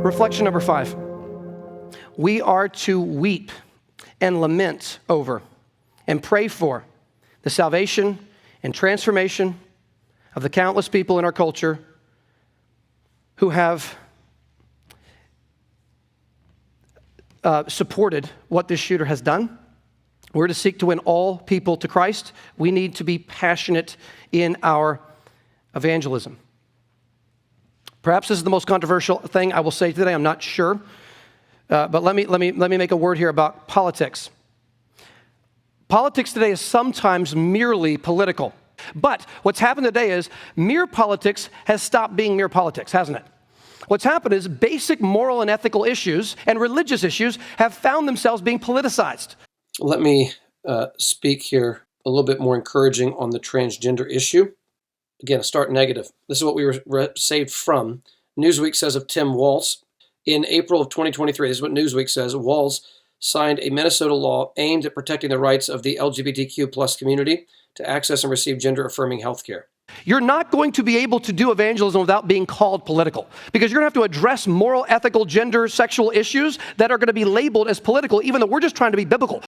Reflection number 5. We are to weep and lament over and pray for the salvation and transformation of the countless people in our culture who have supported what this shooter has done. We're to seek to win all people to Christ. We need to be passionate in our evangelism. Perhaps this is the most controversial thing I will say today. I'm not sure. But let me make a word here about politics. Politics today is sometimes merely political. But what's happened today is mere politics has stopped being mere politics, hasn't it? What's happened is basic moral and ethical issues and religious issues have found themselves being politicized. Let me speak here a little bit more encouraging on the transgender issue. Again, start negative. This is what we were saved from. Newsweek says of Tim Walz, in April of 2023, this is what Newsweek says, Walz signed a Minnesota law aimed at protecting the rights of the LGBTQ plus community to access and receive gender-affirming health care. You're not going to be able to do evangelism without being called political, because you're going to have to address moral, ethical, gender, sexual issues that are going to be labeled as political, even though we're just trying to be biblical.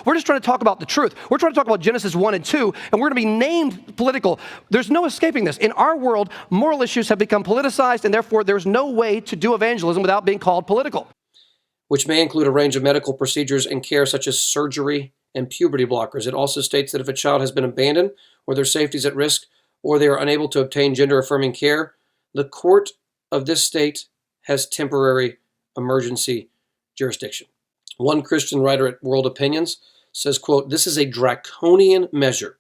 We're just trying to talk about the truth. We're trying to talk about Genesis 1 and 2, and we're going to be named political. There's no escaping this. In our world, moral issues have become politicized, and therefore there's no way to do evangelism without being called political. Which may include a range of medical procedures and care such as surgery and puberty blockers. It also states that if a child has been abandoned or their safety is at risk or they are unable to obtain gender-affirming care, the court of this state has temporary emergency jurisdiction. One Christian writer at World Opinions says, quote, "This is a draconian measure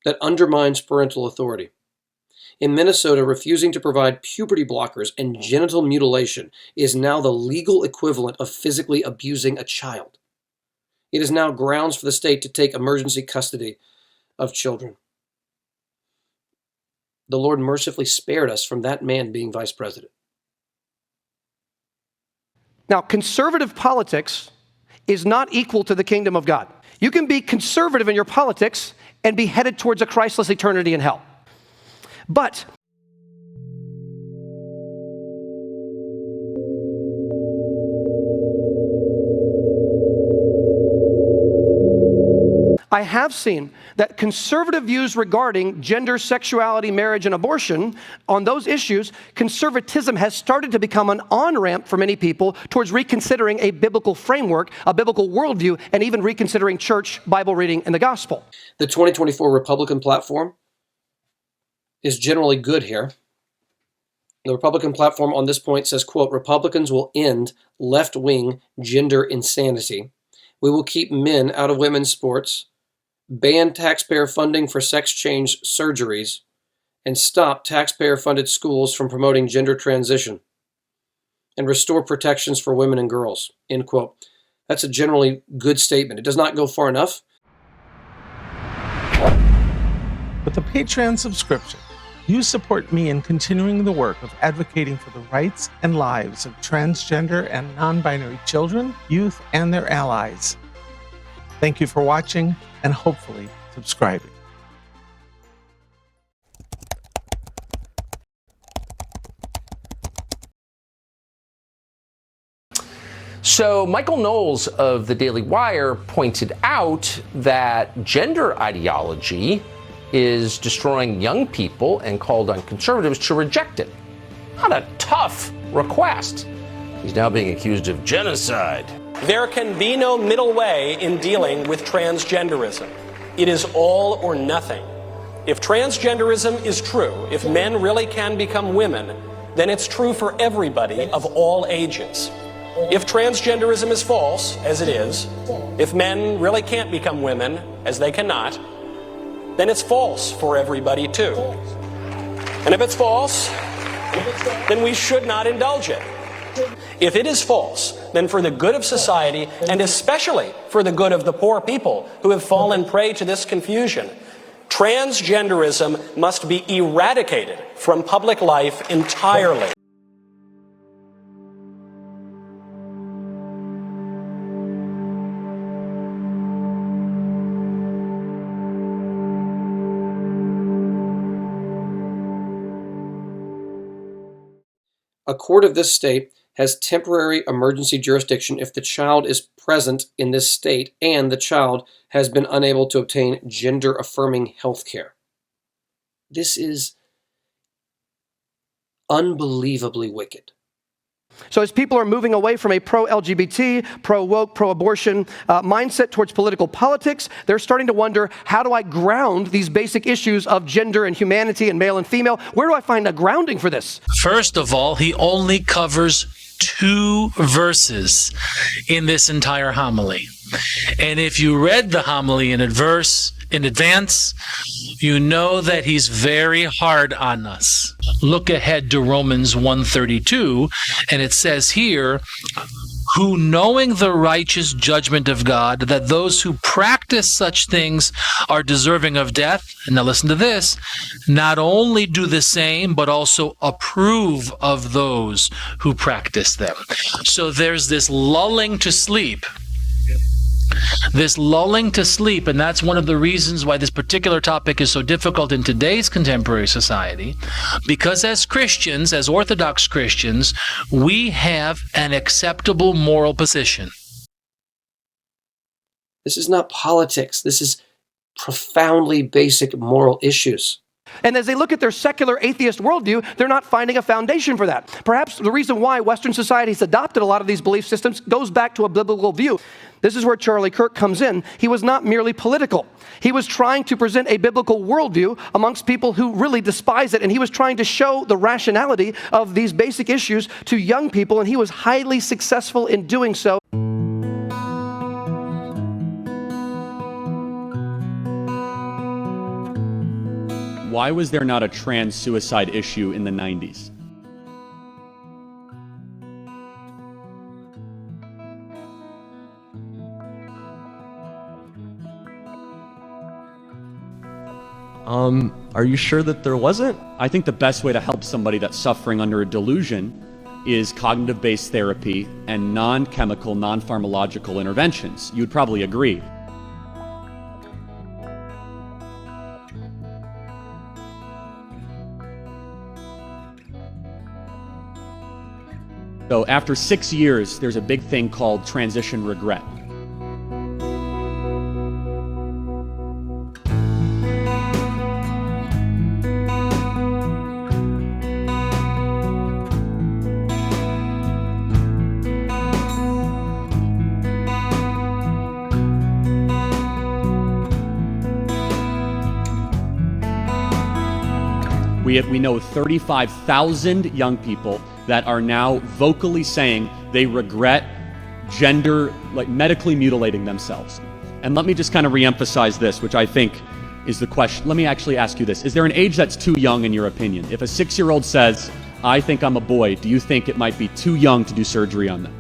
that undermines parental authority. In Minnesota, refusing to provide puberty blockers and genital mutilation is now the legal equivalent of physically abusing a child. It is now grounds for the state to take emergency custody of children." The Lord mercifully spared us from that man being vice president. Now, conservative politics is not equal to the kingdom of God. You can be conservative in your politics and be headed towards a Christless eternity in hell. But I have seen that conservative views regarding gender, sexuality, marriage, and abortion, on those issues, conservatism has started to become an on-ramp for many people towards reconsidering a biblical framework, a biblical worldview, and even reconsidering church, Bible reading, and the gospel. The 2024 Republican platform is generally good here. The Republican platform on this point says, quote, "Republicans will end left-wing gender insanity. We will keep men out of women's sports, ban taxpayer funding for sex change surgeries, and stop taxpayer-funded schools from promoting gender transition, and restore protections for women and girls," end quote. That's a generally good statement. It does not go far enough. With a Patreon subscription, you support me in continuing the work of advocating for the rights and lives of transgender and non-binary children, youth, and their allies. Thank you for watching and hopefully subscribing. So Michael Knowles of the Daily Wire pointed out that gender ideology is destroying young people and called on conservatives to reject it. Not a tough request. He's now being accused of genocide. There can be no middle way in dealing with transgenderism. It is all or nothing. If transgenderism is true, if men really can become women, then it's true for everybody of all ages. If transgenderism is false, as it is, if men really can't become women, as they cannot, then it's false for everybody too. And if it's false, then we should not indulge it. If it is false, then for the good of society, and especially for the good of the poor people who have fallen prey to this confusion, transgenderism must be eradicated from public life entirely. A court of this state has temporary emergency jurisdiction if the child is present in this state and the child has been unable to obtain gender-affirming health care. This is unbelievably wicked. So as people are moving away from a pro-LGBT, pro-woke, pro-abortion mindset towards political politics, they're starting to wonder, how do I ground these basic issues of gender and humanity and male and female? Where do I find a grounding for this? First of all, he only covers 2 verses in this entire homily. And if you read the homily in advance, you know that he's very hard on us. Look ahead to Romans 1:32, and it says here, who knowing the righteous judgment of God, that those who practice such things are deserving of death, and now listen to this, not only do the same, but also approve of those who practice them. So there's this lulling to sleep. And that's one of the reasons why this particular topic is so difficult in today's contemporary society, because as Christians, as Orthodox Christians, we have an acceptable moral position. This is not politics. This is profoundly basic moral issues. And as they look at their secular atheist worldview, they're not finding a foundation for that. Perhaps the reason why Western society has adopted a lot of these belief systems goes back to a biblical view. This is where Charlie Kirk comes in. He was not merely political. He was trying to present a biblical worldview amongst people who really despise it, and he was trying to show the rationality of these basic issues to young people, and he was highly successful in doing so. Why was there not a trans suicide issue in the 90s? Are you sure that there wasn't? I think the best way to help somebody that's suffering under a delusion is cognitive-based therapy and non-chemical, non-pharmacological interventions. You'd probably agree. So after 6 years, there's a big thing called transition regret. We know 35,000 young people that are now vocally saying they regret medically mutilating themselves. And let me just kind of reemphasize this, which I think is the question. Let me actually ask you this. Is there an age that's too young in your opinion? If a 6-year-old says, I think I'm a boy, do you think it might be too young to do surgery on them?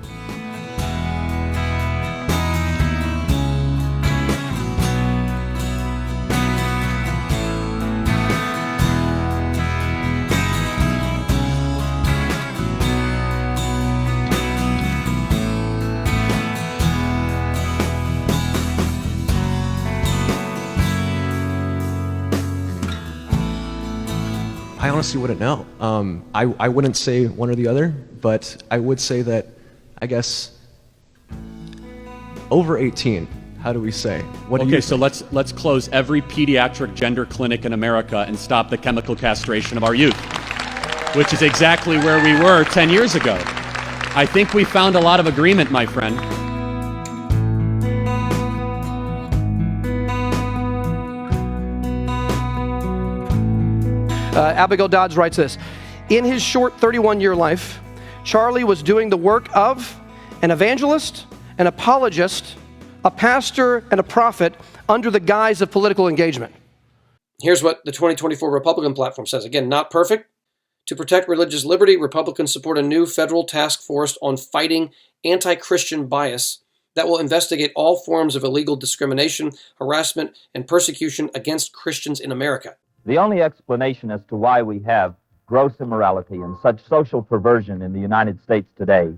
I honestly wouldn't know. I wouldn't say one or the other, but I would say that, I guess, over 18. How do we say? What do you think? So let's close every pediatric gender clinic in America and stop the chemical castration of our youth, which is exactly where we were 10 years ago. I think we found a lot of agreement, my friend. Abigail Dodds writes this: in his short 31-year life, Charlie was doing the work of an evangelist, an apologist, a pastor, and a prophet under the guise of political engagement. Here's what the 2024 Republican platform says. Again, not perfect. To protect religious liberty, Republicans support a new federal task force on fighting anti-Christian bias that will investigate all forms of illegal discrimination, harassment, and persecution against Christians in America. The only explanation as to why we have gross immorality and such social perversion in the United States today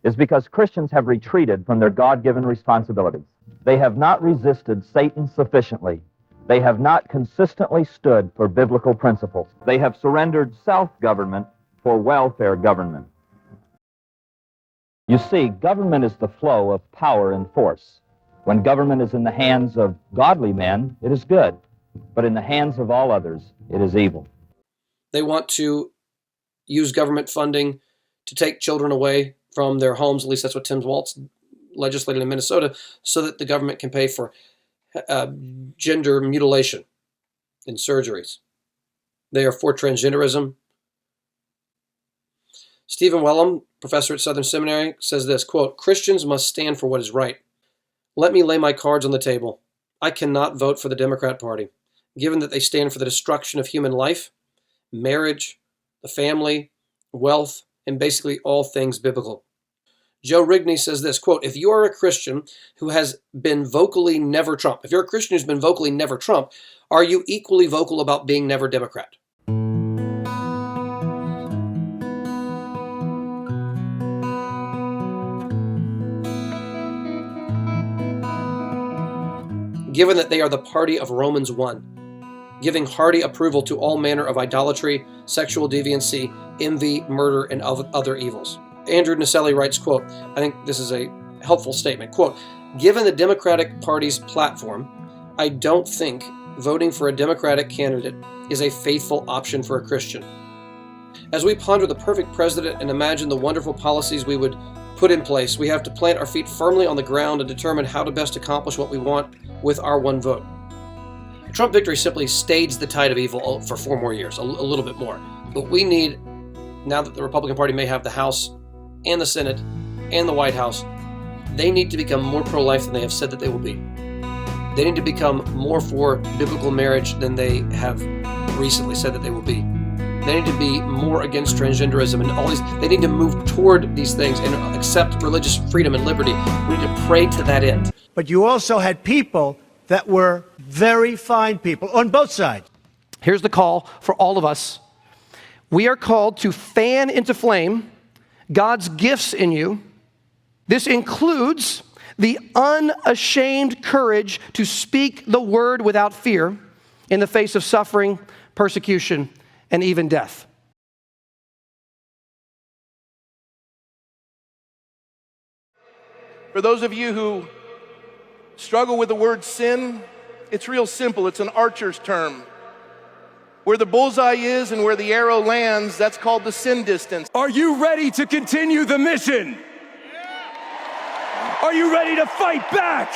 is because Christians have retreated from their God-given responsibilities. They have not resisted Satan sufficiently. They have not consistently stood for biblical principles. They have surrendered self-government for welfare government. You see, government is the flow of power and force. When government is in the hands of godly men, it is good, but in the hands of all others, it is evil. They want to use government funding to take children away from their homes. At least that's what Tim Walz legislated in Minnesota, so that the government can pay for gender mutilation and surgeries. They are for transgenderism. Stephen Wellum, professor at Southern Seminary, says this, quote, "Christians must stand for what is right. Let me lay my cards on the table. I cannot vote for the Democrat Party, given that they stand for the destruction of human life, marriage, the family, wealth, and basically all things biblical." Joe Rigney says this, quote, "If you are a Christian who has been vocally never Trump, if you're a Christian who's been vocally never Trump, are you equally vocal about being never Democrat?" Given that they are the party of Romans 1, giving hearty approval to all manner of idolatry, sexual deviancy, envy, murder, and other evils. Andrew Naselli writes, quote, I think this is a helpful statement, quote, "Given the Democratic Party's platform, I don't think voting for a Democratic candidate is a faithful option for a Christian. As we ponder the perfect president and imagine the wonderful policies we would put in place, we have to plant our feet firmly on the ground and determine how to best accomplish what we want with our one vote. Trump victory simply staged the tide of evil for 4 more years, a little bit more. But we need, now that the Republican Party may have the House and the Senate and the White House, they need to become more pro-life than they have said that they will be. They need to become more for biblical marriage than they have recently said that they will be. They need to be more against transgenderism and all these. They need to move toward these things and accept religious freedom and liberty. We need to pray to that end. But you also had people that were very fine people on both sides. Here's the call for all of us. We are called to fan into flame God's gifts in you. This includes the unashamed courage to speak the word without fear in the face of suffering, persecution, and even death. For those of you who struggle with the word sin, it's real simple. It's an archer's term. Where the bullseye is and where the arrow lands, that's called the sin distance. Are you ready to continue the mission? Are you ready to fight back?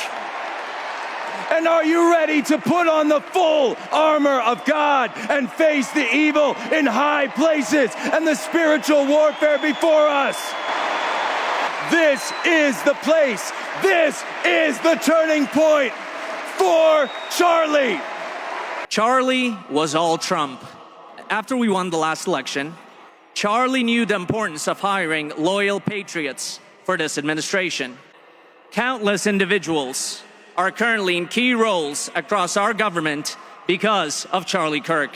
And are you ready to put on the full armor of God and face the evil in high places and the spiritual warfare before us? This is the place. This is the turning point for Charlie. Charlie was all Trump. After we won the last election, Charlie knew the importance of hiring loyal patriots for this administration. Countless individuals are currently in key roles across our government because of Charlie Kirk.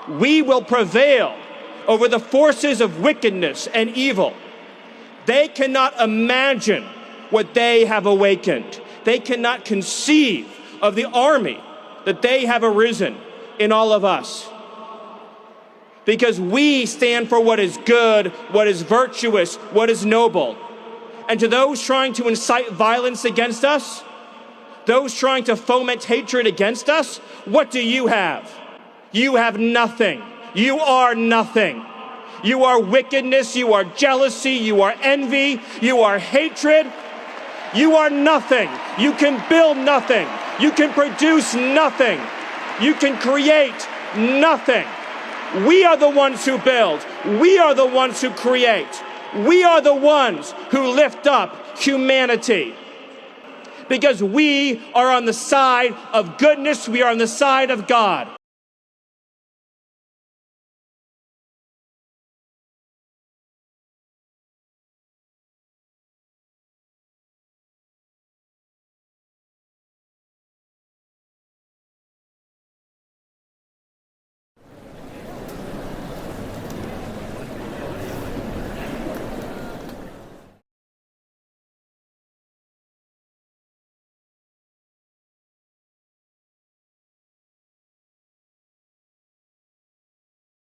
We will prevail over the forces of wickedness and evil. They cannot imagine what they have awakened. They cannot conceive of the army that they have arisen in all of us. Because we stand for what is good, what is virtuous, what is noble. And to those trying to incite violence against us, those trying to foment hatred against us, what do you have? You have nothing. You are nothing. You are wickedness, you are jealousy, you are envy, you are hatred. You are nothing. You can build nothing. You can produce nothing. You can create nothing. We are the ones who build. We are the ones who create. We are the ones who lift up humanity. Because we are on the side of goodness. We are on the side of God.